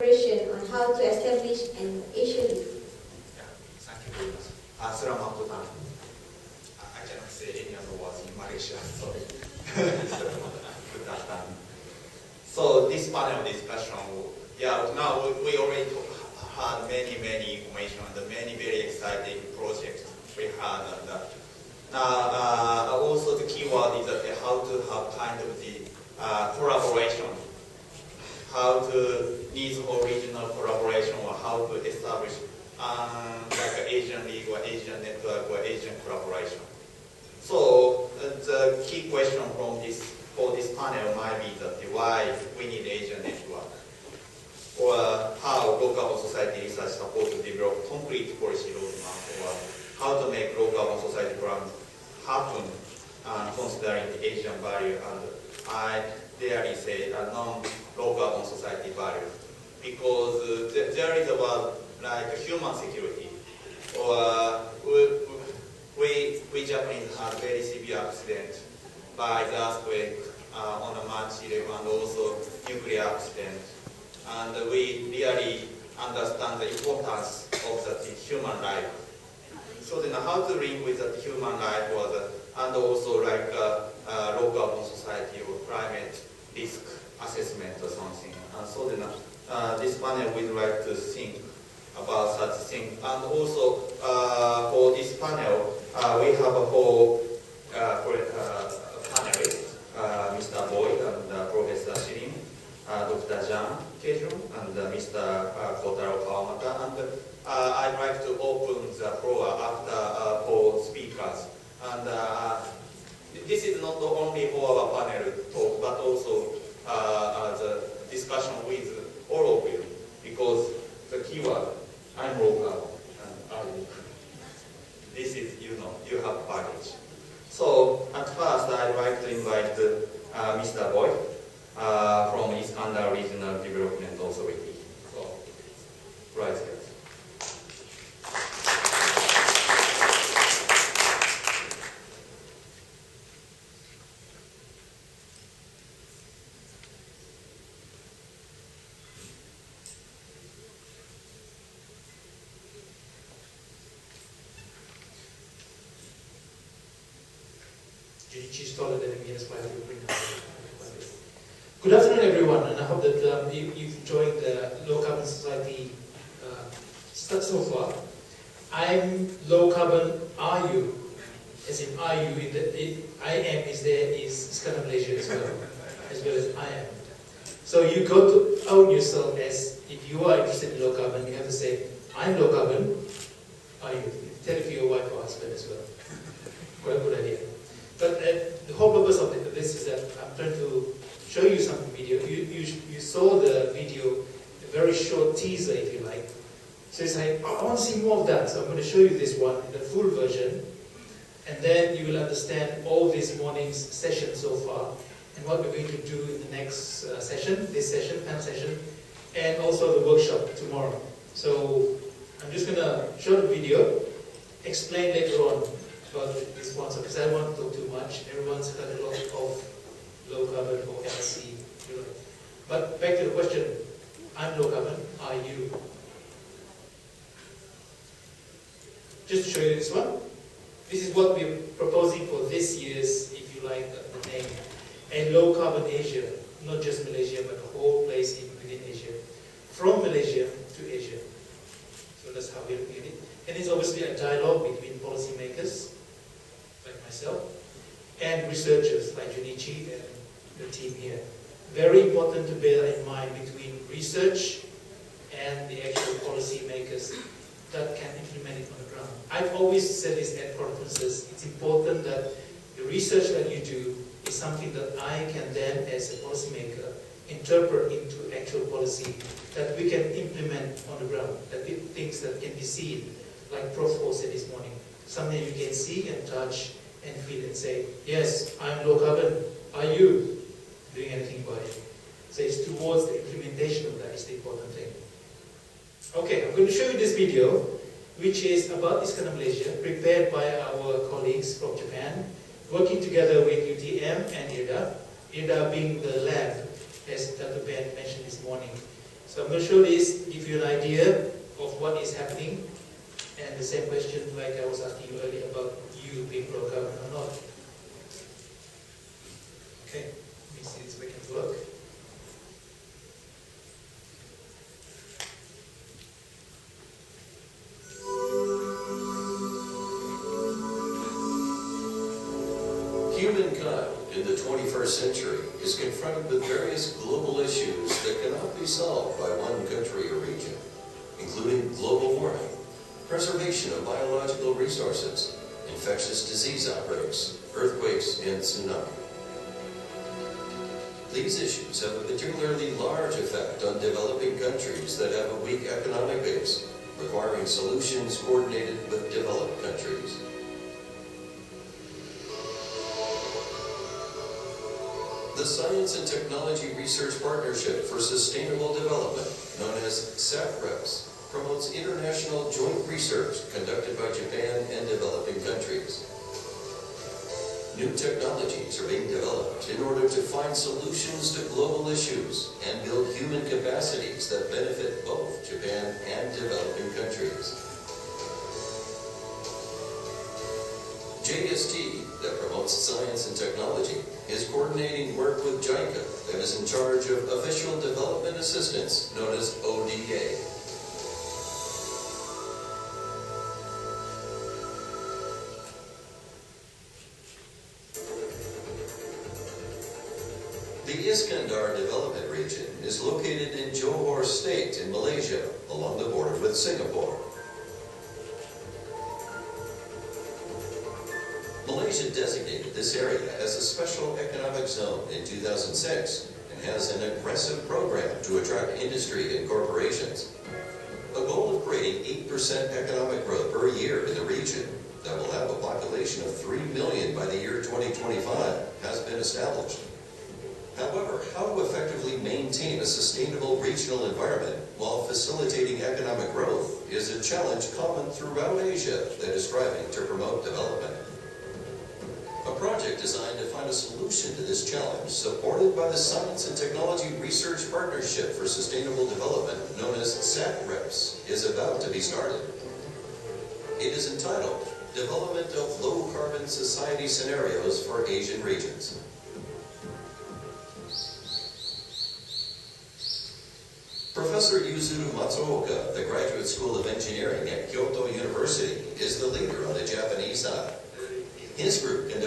on how to establish an Asian League. Yeah, thank you very much. Selamat datang. I cannot say any other words in Malaysia, sorry. Good afternoon. So this panel discussion, now we already had many information and many very exciting projects we had. And also the keyword is that how to have kind of the collaboration, how to NIES original collaboration, or how to establish like an Asian League or Asian network or Asian collaboration. So the key question for this panel might be that why we need Asian network, or how local society research support to develop concrete policy roadmap, or how to make local society program happen considering the Asian value, and I dare say a non-local society value, because there is a word like human security, or we Japanese had very severe accident by the earthquake on March 11, and also nuclear accident, and we really understand the importance of the human life. So then how to link with the human life, and also like local society or climate risk assessment or something. And so then this panel we'd like to think about such thing. And also for this panel, we have a whole panelist, Mr. Boyd and Professor Shirin, Dr. Jan Kejun, and Mr. Kotaro Kawamata. And I'd like to open the floor after for speakers. And this is not only for our panel talk, but also the discussion with all of you, because the keyword, I'm local, and this is, you have package. So at first, I'd like to invite Mr. Boyd from Iskandar Regional Development Authority. So, right here. Junichi is taller than me, that's why I will bring up. Good afternoon, everyone, and I hope that you've enjoyed the Low Carbon Society stuff so far. I'm low carbon, are you? As in, are you? I am is kind of Malaysia as well as I am. So you got to own yourself as, if you are interested in low carbon, you have to say, I'm low carbon, are you? Tell it to your wife or husband as well. Quite a good idea. But the whole purpose of this is that I'm trying to show you some video. You saw the video, a very short teaser if you like. So it's like, I want to see more of that. So I'm going to show you this one in the full version. And then you will understand all this morning's session so far, and what we're going to do in the next session, panel session, and also the workshop tomorrow. So I'm just going to show the video, explain later on about this one, because I don't want to talk too much. Everyone's heard a lot of low carbon or LC. But back to the question, I'm low carbon, are you? Just to show you this one. This is what we're proposing for this year's, if you like, the name. A low carbon Asia, not just Malaysia, but the whole place within Asia. From Malaysia to Asia. So that's how we're looking at it. And it's obviously a dialogue between policymakers, like myself, and researchers like Junichi and the team here. Very important to bear in mind between research and the actual policymakers that can implement it on the ground. I've always said this at conferences, it's important that the research that you do is something that I can then, as a policymaker, interpret into actual policy that we can implement on the ground, that things that can be seen, like Prof. Ho said this morning, something you can see and touch and feel and say, yes, I'm low carbon, are you doing anything about it? So it's towards the implementation of that is the important thing. Okay, I'm going to show you this video, which is about Iskandar Malaysia, prepared by our colleagues from Japan, working together with UTM and IRDA, IRDA being the lab, as Dr. Ben mentioned this morning. So I'm going to show this, give you an idea of what is happening, and the same question like I was asking you earlier about you being pro-carbon or not. Okay, let me see this we can work. Humankind in the 21st century is confronted with various global issues that cannot be solved by one country or region, including global warming, preservation of biological resources, infectious disease outbreaks, earthquakes, and tsunami. These issues have a particularly large effect on developing countries that have a weak economic base, requiring solutions coordinated with developed countries. The Science and Technology Research Partnership for Sustainable Development, known as SAPREPS, promotes international joint research conducted by Japan and developing countries. New technologies are being developed in order to find solutions to global issues and build human capacities that benefit both Japan and developing countries. JST, that promotes science and technology, is coordinating work with JICA, that is in charge of Official Development Assistance, known as ODA. The Iskandar Development Region is located in Johor State in Malaysia, along the border with Singapore. Malaysia designated this area as a special economic zone in 2006 and has an aggressive program to attract industry and corporations. A goal of creating 8% economic growth per year in the region that will have a population of 3 million by the year 2025 has been established. However, how to effectively maintain a sustainable regional environment while facilitating economic growth is a challenge common throughout Asia that is striving to promote development. A project designed to find a solution to this challenge, supported by the Science and Technology Research Partnership for Sustainable Development, known as SAPREPS, is about to be started. It is entitled Development of Low-Carbon Society Scenarios for Asian Regions. Professor Yuzuru Matsuoka, the Graduate School of Engineering at Kyoto University, is the leader on the Japanese side. His group conducts